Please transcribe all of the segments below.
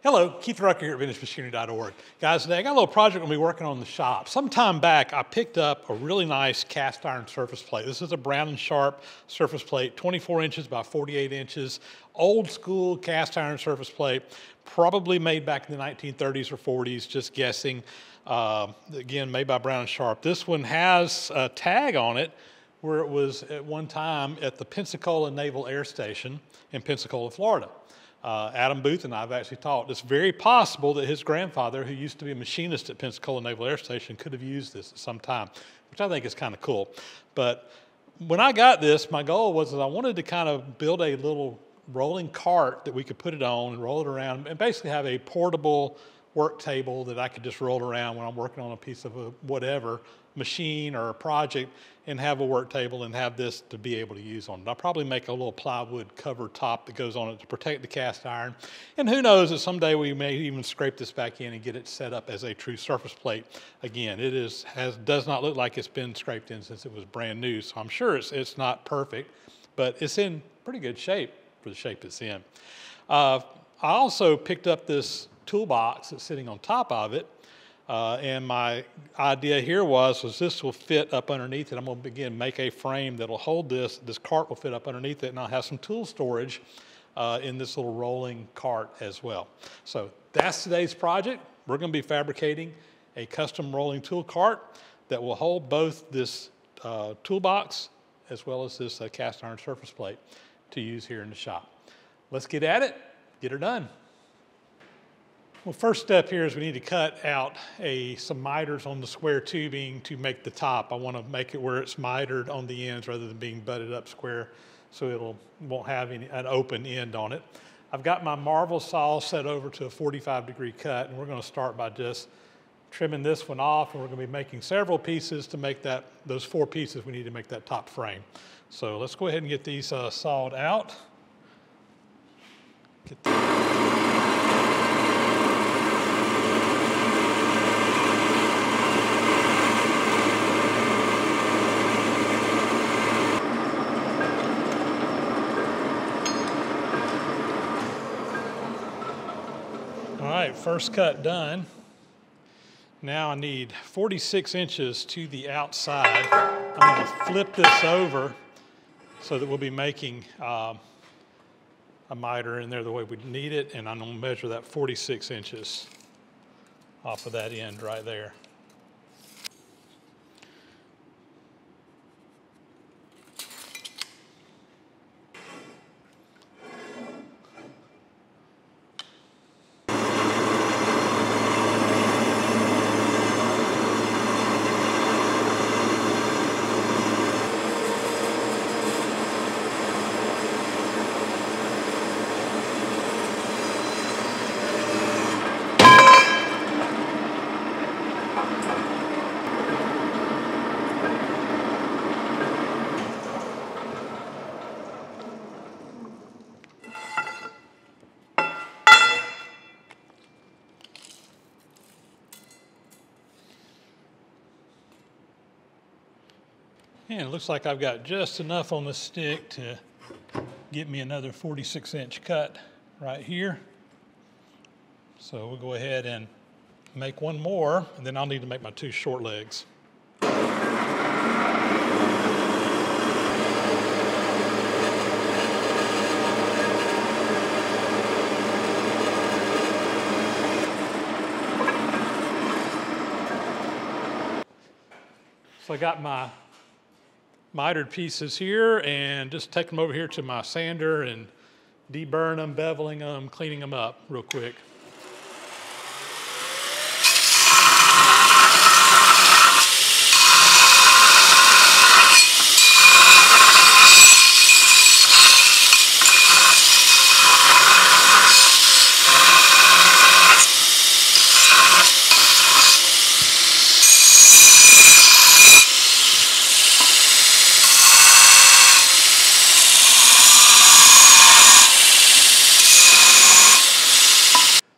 Hello, Keith Rucker here at VintageMachinery.org. Guys, today I got a little project I'm going to be working on in the shop. Some time back, I picked up a really nice cast iron surface plate. This is a Brown & Sharp surface plate, 24 inches by 48 inches, old school cast iron surface plate, probably made back in the 1930s or 40s, just guessing. Again, made by Brown & Sharp. This one has a tag on it where it was at one time at the Pensacola Naval Air Station in Pensacola, Florida. Adam Booth and I have actually talked. It's very possible that his grandfather, who used to be a machinist at Pensacola Naval Air Station, could have used this at some time, which I think is kind of cool. But when I got this, my goal was that I wanted to kind of build a little rolling cart that we could put it on and roll it around and basically have a portable work table that I could just roll around when I'm working on a piece of a whatever machine or a project, and have a work table and have this to be able to use on it. I'll probably make a little plywood cover top that goes on it to protect the cast iron. And who knows that someday we may even scrape this back in and get it set up as a true surface plate. Again, it does not look like it's been scraped in since it was brand new, so I'm sure it's not perfect, but it's in pretty good shape for the shape it's in. I also picked up this toolbox that's sitting on top of it. And my idea here was this will fit up underneath it. I'm going to begin make a frame that'll hold this. This cart will fit up underneath it, and I'll have some tool storage in this little rolling cart as well. So that's today's project. We're going to be fabricating a custom rolling tool cart that will hold both this toolbox as well as this cast iron surface plate to use here in the shop. Let's get at it, get her done. Well, first step here is we need to cut out some miters on the square tubing to make the top. I want to make it where it's mitered on the ends rather than being butted up square, so it won't have an open end on it. I've got my Marvel saw set over to a 45-degree cut, and we're going to start by just trimming this one off, and we're going to be making several pieces to make those 4 pieces we need to make that top frame. So let's go ahead and get these sawed out. All right, first cut done. Now I need 46 inches to the outside. I'm going to flip this over so that we'll be making a miter in there the way we need it, and I'm going to measure that 46 inches off of that end right there. And it looks like I've got just enough on the stick to get me another 46-inch cut right here. So we'll go ahead and make one more, and then I'll need to make my 2 short legs. So I got my mitered pieces here, and just take them over here to my sander and deburring them, beveling them, cleaning them up real quick.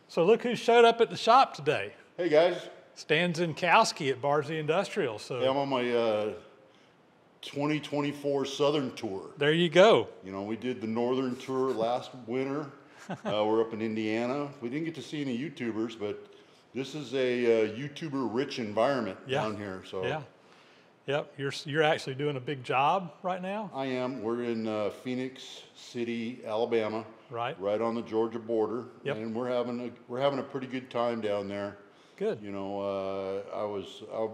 So look who showed up at the shop today. Hey guys. Stan Zinkowski at Barsley Industrial. So yeah, I'm on my 2024 Southern Tour. There you go. You know, we did the Northern Tour last winter, We're up in Indiana. We didn't get to see any YouTubers, but this is a YouTuber-rich environment down here. So yeah, yep. You're actually doing a big job right now. I am. We're in Phoenix City, Alabama, right on the Georgia border, Yep. and we're having a pretty good time down there. Good. You know,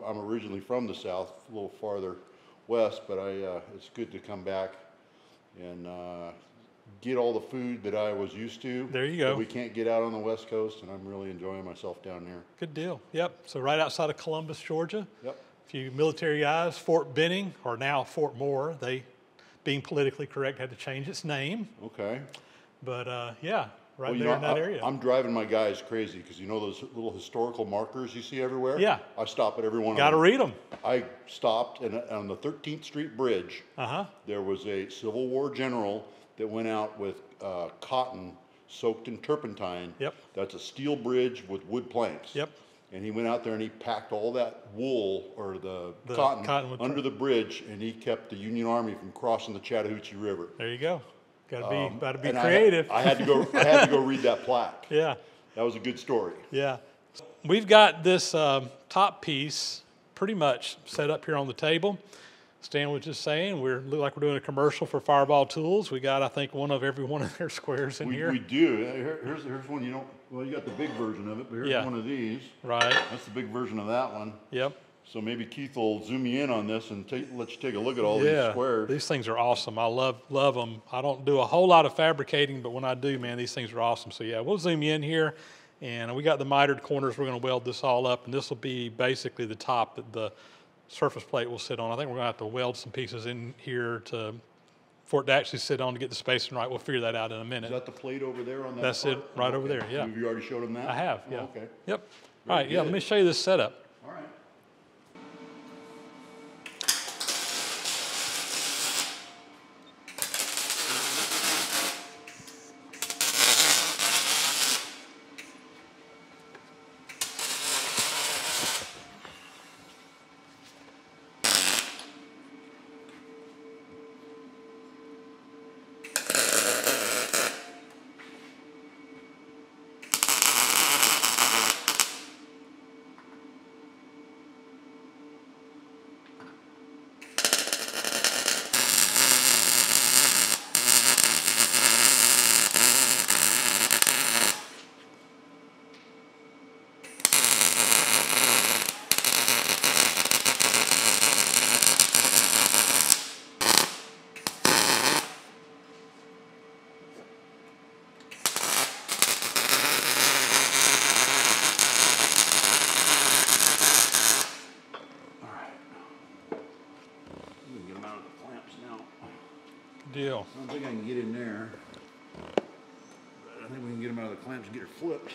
I'm originally from the South, a little farther west, but it's good to come back and get all the food that I was used to. There you go. That we can't get out on the West Coast, and I'm really enjoying myself down here. Good deal. Yep. So right outside of Columbus, Georgia. Yep. A few military guys. Fort Benning, or now Fort Moore. They, being politically correct, had to change its name. Okay. But yeah, right Well, there in that area. I'm driving my guys crazy because you know those little historical markers you see everywhere? Yeah. I stop at every one Got to of them. read them. I stopped, and on the 13th Street Bridge, there was a Civil War general that went out with cotton soaked in turpentine. Yep. That's a steel bridge with wood planks. Yep. And he went out there and he packed all that wool or the cotton under the bridge, and he kept the Union Army from crossing the Chattahoochee River. There you go. Got to be And creative. I had to go read that plaque. Yeah. That was a good story. Yeah. We've got this top piece pretty much set up here on the table. Stan was just saying, look like we're doing a commercial for Fireball Tools. We got, I think, one of every one of their squares in here. We do. Here's one. You got the big version of it, but here's one of these. Right. That's the big version of that one. Yep. So maybe Keith will zoom you in on this and let you take a look at all these squares. These things are awesome. I love them. I don't do a whole lot of fabricating, but when I do, man, these things are awesome. So yeah, we'll zoom you in here, and we got the mitered corners. We're going to weld this all up, and this will be basically the top that the surface plate will sit on. I think we're going to have to weld some pieces in here for it to actually sit on to get the spacing right. We'll figure that out in a minute. Is that the plate over there on that? That's it, right over there. Yeah. Have you already showed them that? I have. Yeah. Oh, okay. Yep. All right. Yeah. Let me show you this setup. All right. Deal. I don't think I can get in there, but I think we can get them out of the clamps and get her flipped.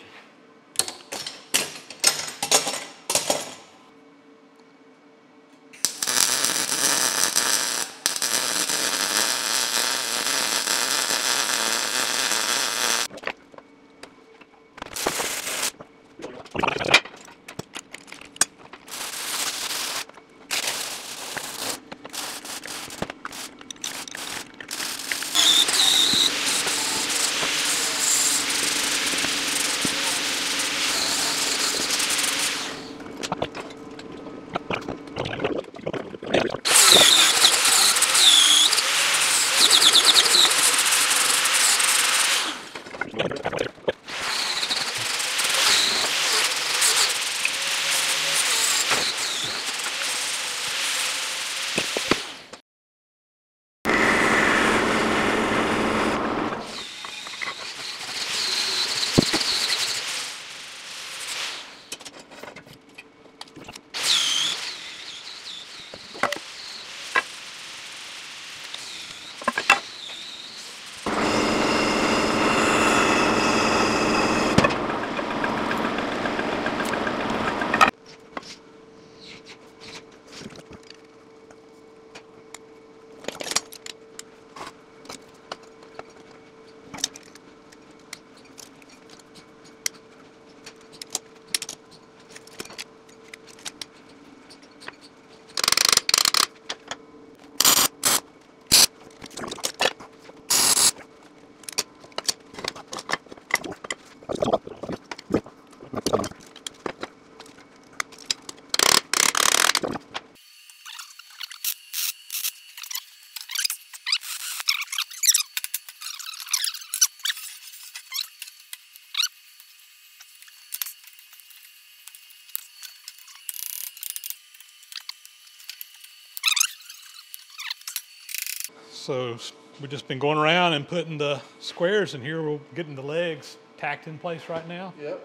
So we've just been going around and putting the squares in here. We're getting the legs tacked in place right now. Yep.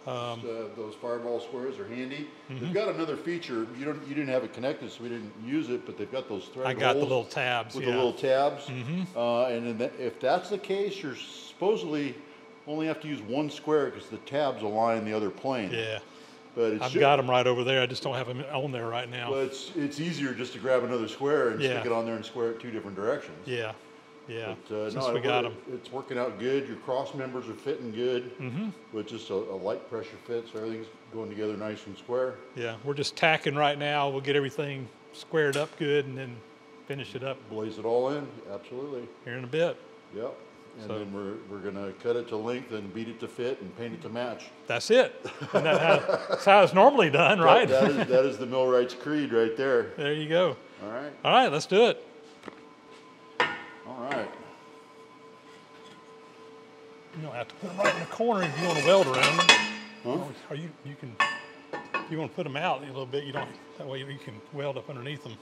Those fireball squares are handy. They've got another feature. You didn't have it connected, so we didn't use it. But they've got those thread I got the holes little tabs. with Yeah. the little tabs. And then if that's the case, you're supposedly only have to use one square because the tabs align the other plane. Yeah. But I've got them right over there. I just don't have them on there right now. But it's easier just to grab another square and Yeah. stick it on there and square it 2 different directions. Yeah. Yeah. But, Since we got them. It's working out good. Your cross members are fitting good. With just a light pressure fit, so everything's going together nice and square. Yeah. We're just tacking right now. We'll get everything squared up good and then finish it up Blaze it all in, absolutely. here in a bit. Yep. And So- then we're gonna cut it to length and beat it to fit and paint it to match. That's it. And that's how it's normally done, right? That is the millwright's creed right there. There you go. All right. All right, let's do it. All right. You don't have to put them right in the corner if you want to weld around them. Huh? Or you can, if you want to put them out a little bit, you don't, that way you can weld up underneath them.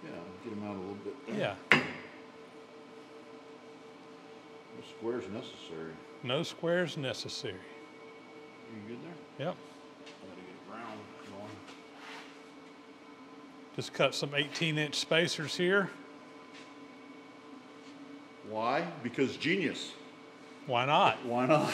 Yeah, get them out a little bit. Yeah. No squares necessary. No squares necessary. You good there? Yep. Gotta get brown going. Just cut some 18-inch spacers here. Why? Because genius. Why not? Why not?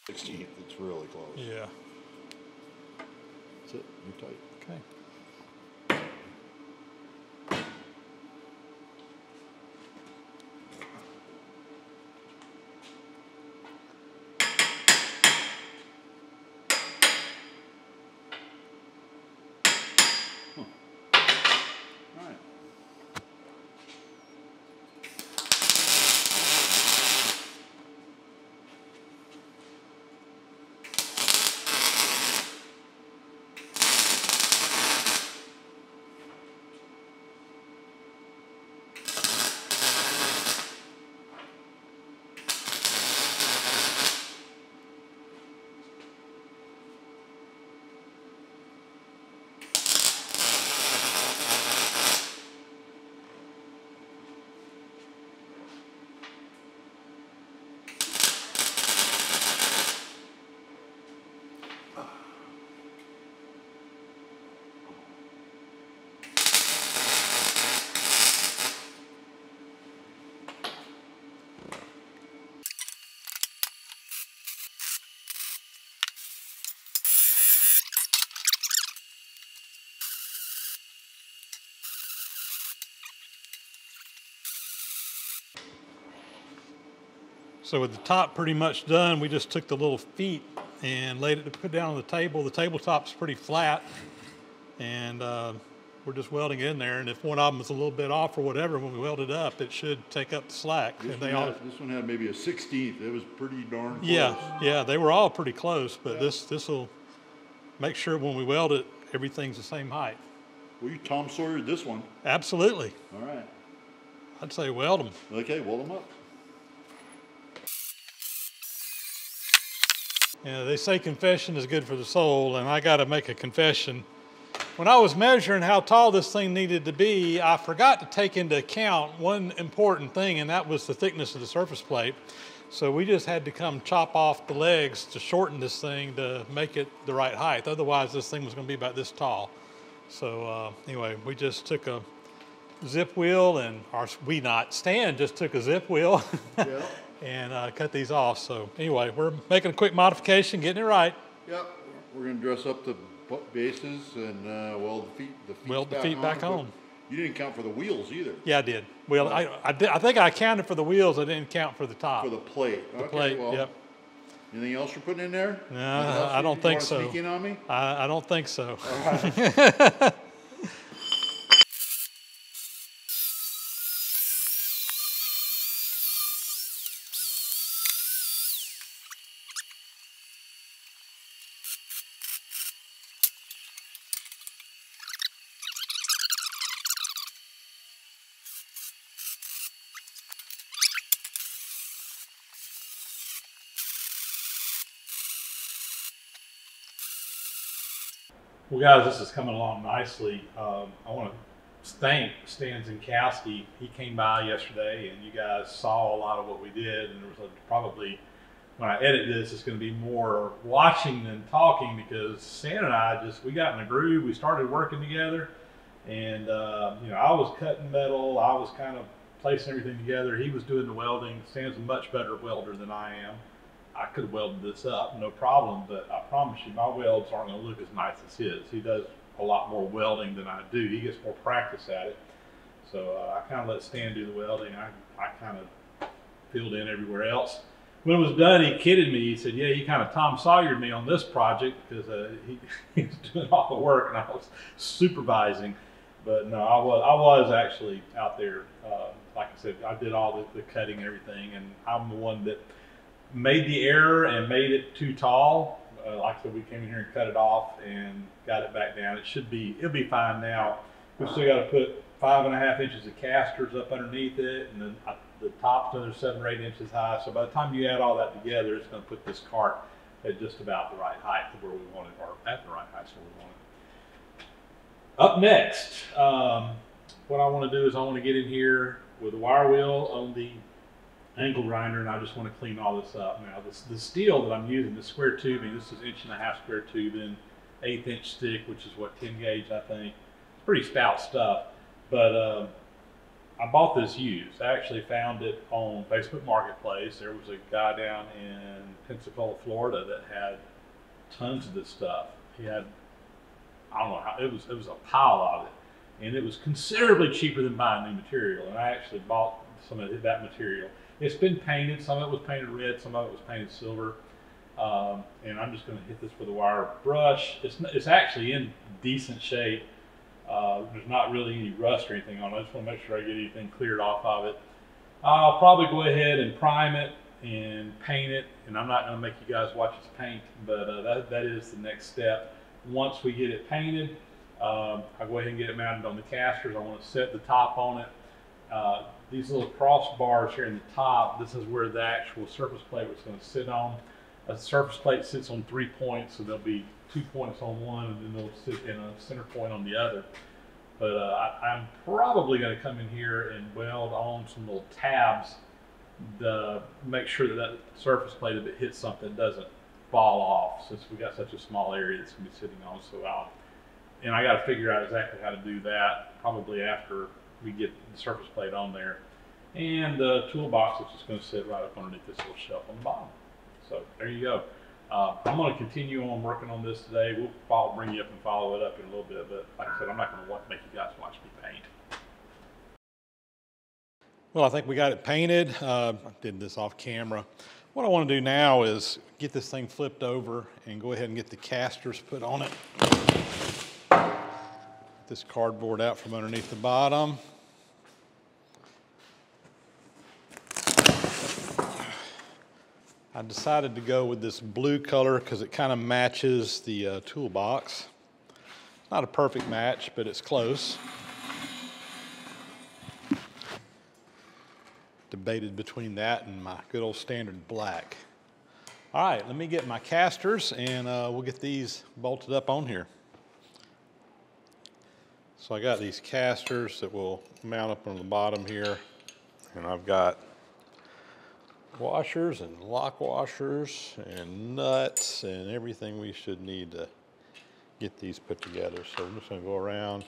'16th. It's really close. Yeah. That's it. You're tight. Okay. All right. So with the top pretty much done, we just took the little feet and laid it to put down on the table. The tabletop's pretty flat, and we're just welding in there. And if one of them is a little bit off or whatever, when we weld it up, it should take up the slack. This one had maybe a 16th. It was pretty darn close. Yeah, they were all pretty close, but this will make sure when we weld it, everything's the same height. Well, you Tom Sawyered this one. Absolutely. All right. I'd say weld them. Okay, weld them up. Yeah, they say confession is good for the soul, and I got to make a confession. When I was measuring how tall this thing needed to be, I forgot to take into account one important thing, and that was the thickness of the surface plate. So we just had to come chop off the legs to shorten this thing to make it the right height. Otherwise, this thing was going to be about this tall. So anyway, we just took a zip wheel, and Stan just took a zip wheel. Yeah. And cut these off. So anyway, we're making a quick modification, getting it right. Yep. We're going to dress up the bases and weld the feet back on. But you didn't count for the wheels either. Yeah, I did. Well, I think I counted for the wheels. I didn't count for the top. For the plate. The plate, well, yep. Anything else you're putting in there? No, I don't think so. Sneak in on me? I don't think so. All right. Well, guys, this is coming along nicely. I want to thank Stan Zinkowski. He came by yesterday, and you guys saw a lot of what we did. And there was probably, when I edit this, it's going to be more watching than talking, because Stan and I we got in a groove. We started working together, and you know, I was cutting metal. I was kind of placing everything together. He was doing the welding. Stan's a much better welder than I am. I could have welded this up, no problem, but I promise you, my welds aren't going to look as nice as his. He does a lot more welding than I do. He gets more practice at it. So I kind of let Stan do the welding. I kind of filled in everywhere else. When it was done, he kidded me. He said, yeah, you kind of Tom Sawyered me on this project, because he was doing all the work and I was supervising. But no, I was actually out there. Like I said, I did all the cutting and everything, and I'm the one that made the error and made it too tall. Like I said, we came in here and cut it off and got it back down. It'll be fine now. We've still got to put 5.5 inches of casters up underneath it, and then the top's another 7 or 8 inches high. So by the time you add all that together, it's going to put this cart at just about the right height to where we want it, or at the right height to where we want it. Up next, what I want to do is I want to get in here with a wire wheel on the angle grinder, and I just want to clean all this up. Now, the steel that I'm using, the square tubing, this is 1.5 inch square tubing, 1/8 inch stick, which is what, 10 gauge, I think. It's pretty stout stuff, but I bought this used. I actually found it on Facebook Marketplace. There was a guy down in Pensacola, Florida, that had tons of this stuff. He had, I don't know how, it was a pile of it, and it was considerably cheaper than buying new material. And I actually bought some of that material. It's been painted. Some of it was painted red, some of it was painted silver. And I'm just going to hit this with a wire brush. It's actually in decent shape. There's not really any rust or anything on it. I just want to make sure I get anything cleared off of it. I'll probably go ahead and prime it and paint it. And I'm not going to make you guys watch us paint, but that is the next step. Once we get it painted, I'll go ahead and get it mounted on the casters. I want to set the top on it. These little crossbars here in the top, this is where the actual surface plate was going to sit on. A surface plate sits on 3 points, so there'll be 2 points on one, and then they'll sit in a center point on the other. But I'm probably going to come in here and weld on some little tabs to make sure that surface plate, if it hits something, doesn't fall off, since we got such a small area that's going to be sitting on. So I got to figure out exactly how to do that, probably after we get the surface plate on there. And the toolbox, which is going to sit right up underneath this little shelf on the bottom. So there you go. I'm going to continue on working on this today. We'll bring you up and follow it up in a little bit, but like I said, I'm not going to make you guys watch me paint. Well, I think we got it painted. I did this off camera. What I want to do now is get this thing flipped over and go ahead and get the casters put on it. This cardboard out from underneath the bottom. I decided to go with this blue color because it kind of matches the toolbox. Not a perfect match, but it's close. Debated between that and my good old standard black. All right, let me get my casters and we'll get these bolted up on here. So I got these casters that will mount up on the bottom here, and I've got washers and lock washers and nuts and everything we should need to get these put together. So I'm just going to go around,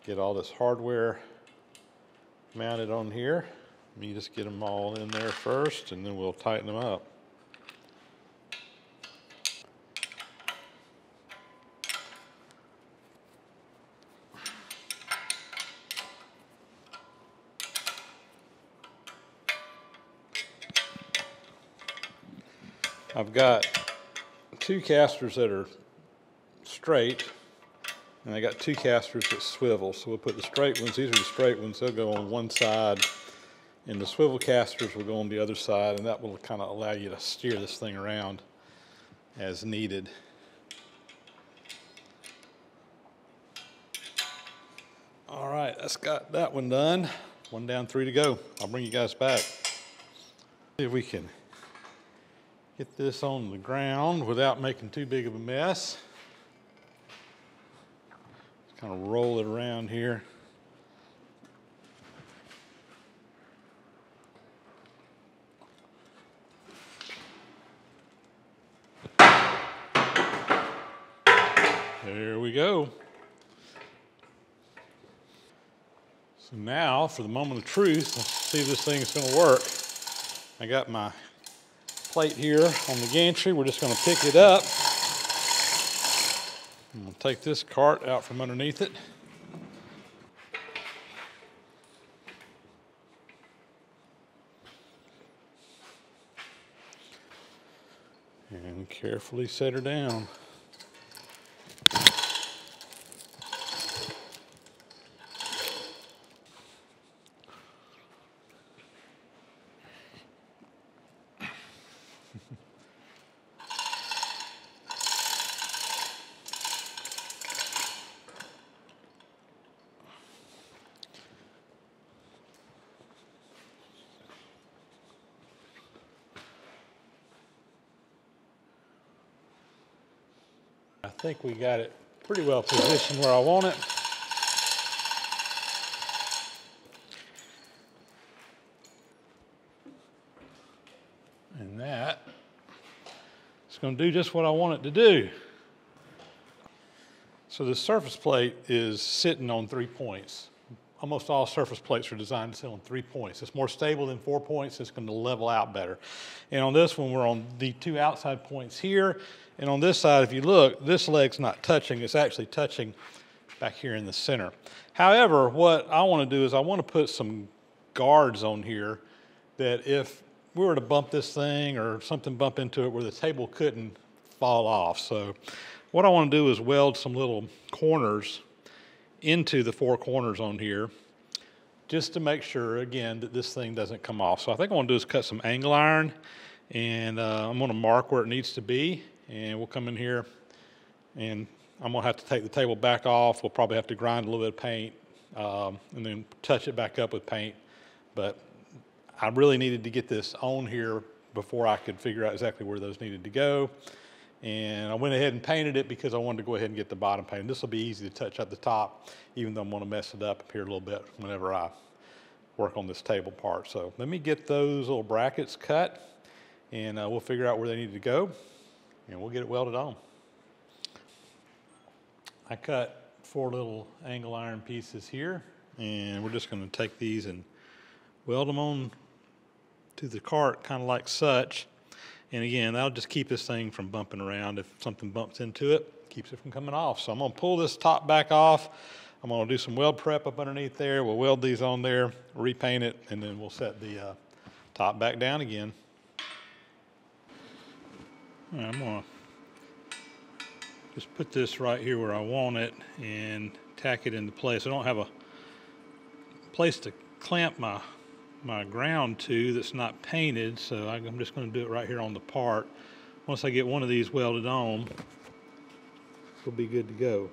get all this hardware mounted on here. Let me just get them all in there first, and then we'll tighten them up. I've got 2 casters that are straight, and I got 2 casters that swivel. So we'll put the straight ones, these are the straight ones, they'll go on one side, and the swivel casters will go on the other side, and that will kind of allow you to steer this thing around as needed. All right, that's got that one done. 1 down, 3 to go. I'll bring you guys back. See if we can get this on the ground without making too big of a mess. Kind of roll it around here. There we go. So now, for the moment of truth, let's see if this thing is going to work. I got my plate here on the gantry. We're just going to pick it up. I'm going to take this cart out from underneath it. And carefully set her down. I think we got it pretty well positioned where I want it. And that is going to do just what I want it to do. So the surface plate is sitting on 3 points. Almost all surface plates are designed to sit on 3 points. It's more stable than 4 points. It's going to level out better. And on this one, we're on the 2 outside points here. And on this side, if you look, this leg's not touching. It's actually touching back here in the center. However, what I want to do is I want to put some guards on here that if we were to bump this thing or something bump into it where the table couldn't fall off. So what I want to do is weld some little corners into the 4 corners on here just to make sure, again, that this thing doesn't come off. So I think I want to do is cut some angle iron, and I'm going to mark where it needs to be, and we'll come in here, and I'm going to have to take the table back off. We'll probably have to grind a little bit of paint and then touch it back up with paint. But I really needed to get this on here before I could figure out exactly where those needed to go. And I went ahead and painted it because I wanted to go ahead and get the bottom painted. This will be easy to touch up the top, even though I'm going to mess it up here a little bit whenever I work on this table part. So let me get those little brackets cut, and we'll figure out where they need to go, and we'll get it welded on. I cut 4 little angle iron pieces here, and we're just going to take these and weld them on to the cart, kind of like such. And again, that'll just keep this thing from bumping around. If something bumps into it, keeps it from coming off. So I'm going to pull this top back off. I'm going to do some weld prep up underneath there. We'll weld these on there, repaint it, and then we'll set the top back down again. All right, I'm going to just put this right here where I want it and tack it into place. I don't have a place to clamp my ground to that's not painted, so I'm just going to do it right here on the part. Once I get one of these welded on, we'll be good to go.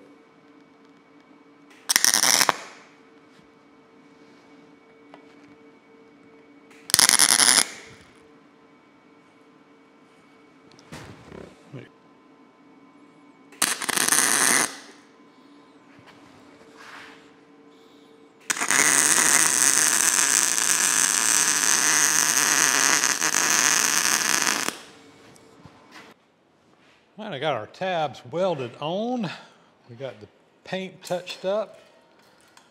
All right, I got our tabs welded on. We got the paint touched up.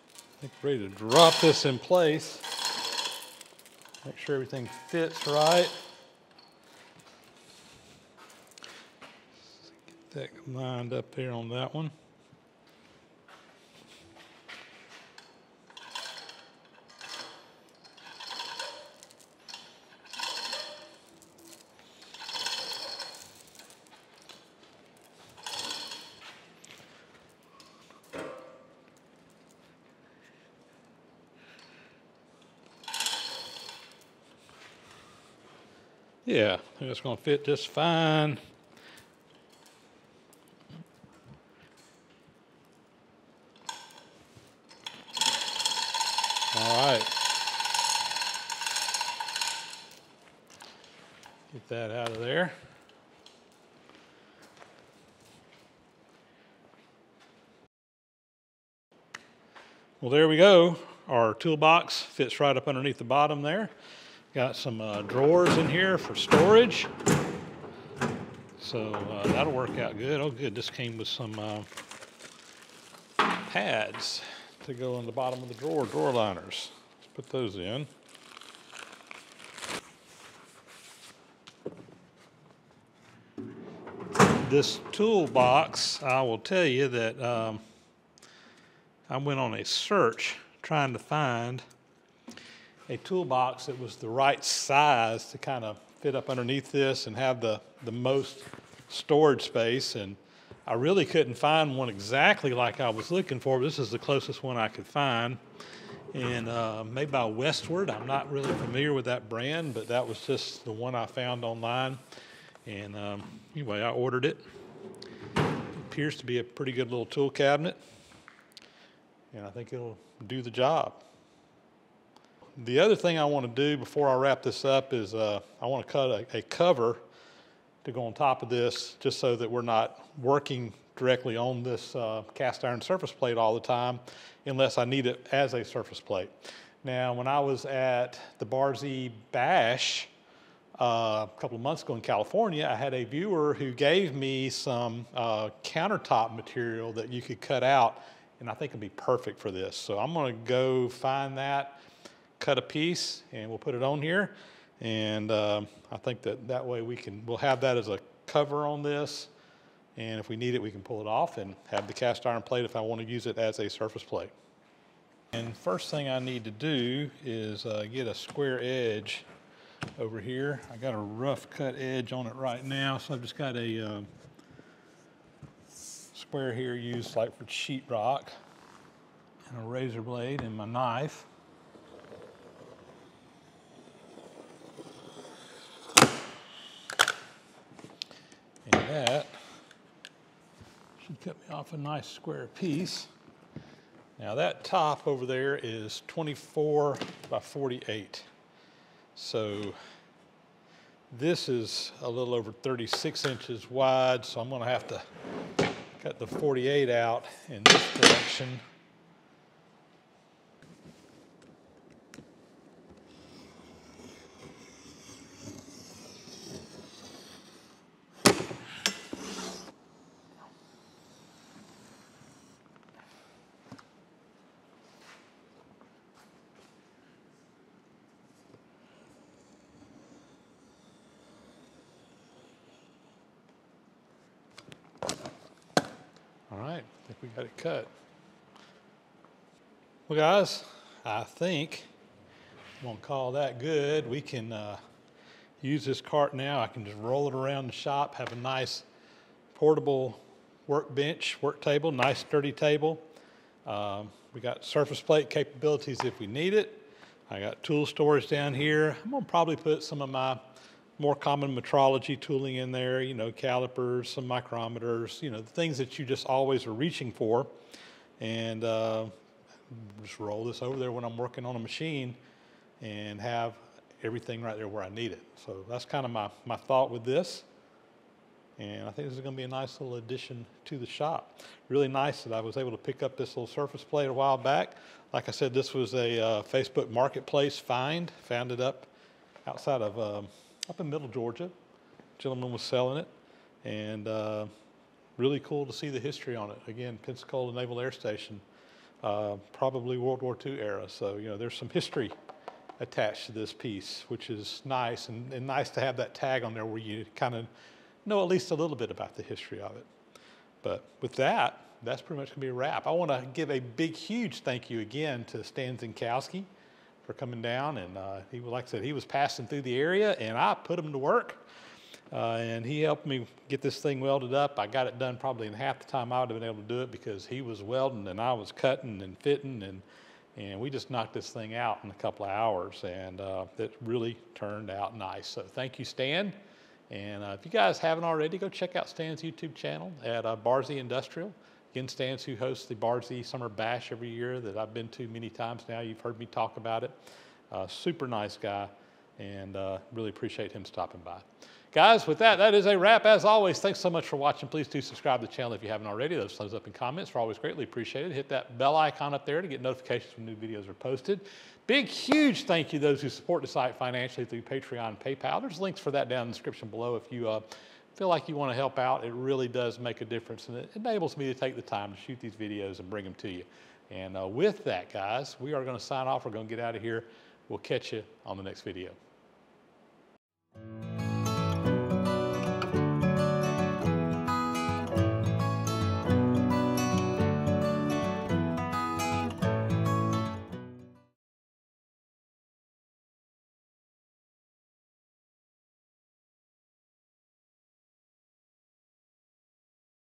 I think we're ready to drop this in place. Make sure everything fits right. Get that lined up here on that one. Yeah, I think it's going to fit just fine. All right. Get that out of there. Well, there we go. Our toolbox fits right up underneath the bottom there. Got some drawers in here for storage. So that'll work out good. Oh, good. This came with some pads to go on the bottom of the drawer liners. Let's put those in. This toolbox, I will tell you that I went on a search trying to find a toolbox that was the right size to kind of fit up underneath this and have the most storage space. And I really couldn't find one exactly like I was looking for, but this is the closest one I could find. And made by Westward. I'm not really familiar with that brand, but that was just the one I found online. And anyway, I ordered it. It appears to be a pretty good little tool cabinet. And I think it'll do the job. The other thing I want to do before I wrap this up is I want to cut a cover to go on top of this, just so that we're not working directly on this cast iron surface plate all the time unless I need it as a surface plate. Now, when I was at the Barzy Bash a couple of months ago in California, I had a viewer who gave me some countertop material that you could cut out, and I think it'd be perfect for this. So I'm going to go find that, cut a piece, and we'll put it on here. And I think that way we'll have that as a cover on this. And if we need it, we can pull it off and have the cast iron plate if I want to use it as a surface plate. And first thing I need to do is get a square edge over here. I got a rough cut edge on it right now, so I've just got a square here used like for sheetrock, and a razor blade and my knife. And that should cut me off a nice square piece. Now that top over there is 24 by 48. So this is a little over 36 inches wide, so I'm going to have to cut the 48 out in this direction. All right, I think we got it cut. Well, guys, I think I'm gonna call that good. We can use this cart now. I can just roll it around the shop, have a nice portable workbench, work table, nice sturdy table. We got surface plate capabilities if we need it. I got tool storage down here. I'm gonna probably put some of my more common metrology tooling in there, you know, calipers, some micrometers, you know, the things that you just always are reaching for. And just roll this over there when I'm working on a machine and have everything right there where I need it. So that's kind of my thought with this. And I think this is gonna be a nice little addition to the shop. Really nice that I was able to pick up this little surface plate a while back. Like I said, this was a Facebook Marketplace find. Found it up outside of up in Middle Georgia. Gentleman was selling it, and really cool to see the history on it. Again, Pensacola Naval Air Station, probably World War II era. So, you know, there's some history attached to this piece, which is nice, and nice to have that tag on there where you kind of know at least a little bit about the history of it. But with that, that's pretty much gonna be a wrap. I wanna give a big, huge thank you again to Stan Zinkowski for coming down, and he, like I said, he was passing through the area, and I put him to work, and he helped me get this thing welded up. I got it done probably in half the time I would have been able to do it, because he was welding and I was cutting and fitting, and we just knocked this thing out in a couple of hours, and it really turned out nice. So thank you, Stan. And if you guys haven't already, go check out Stan's YouTube channel at Barzy Industrial. Again, Stan's who hosts the Barzy Summer Bash every year that I've been to many times now. You've heard me talk about it. Super nice guy. and really appreciate him stopping by. Guys, with that, that is a wrap. As always, thanks so much for watching. Please do subscribe to the channel if you haven't already. Those thumbs up and comments are always greatly appreciated. Hit that bell icon up there to get notifications when new videos are posted. Big, huge thank you to those who support the site financially through Patreon and PayPal. There's links for that down in the description below if you feel like you want to help out. It really does make a difference, and it enables me to take the time to shoot these videos and bring them to you. And with that, guys, we are going to sign off. We're going to get out of here. We'll catch you on the next video.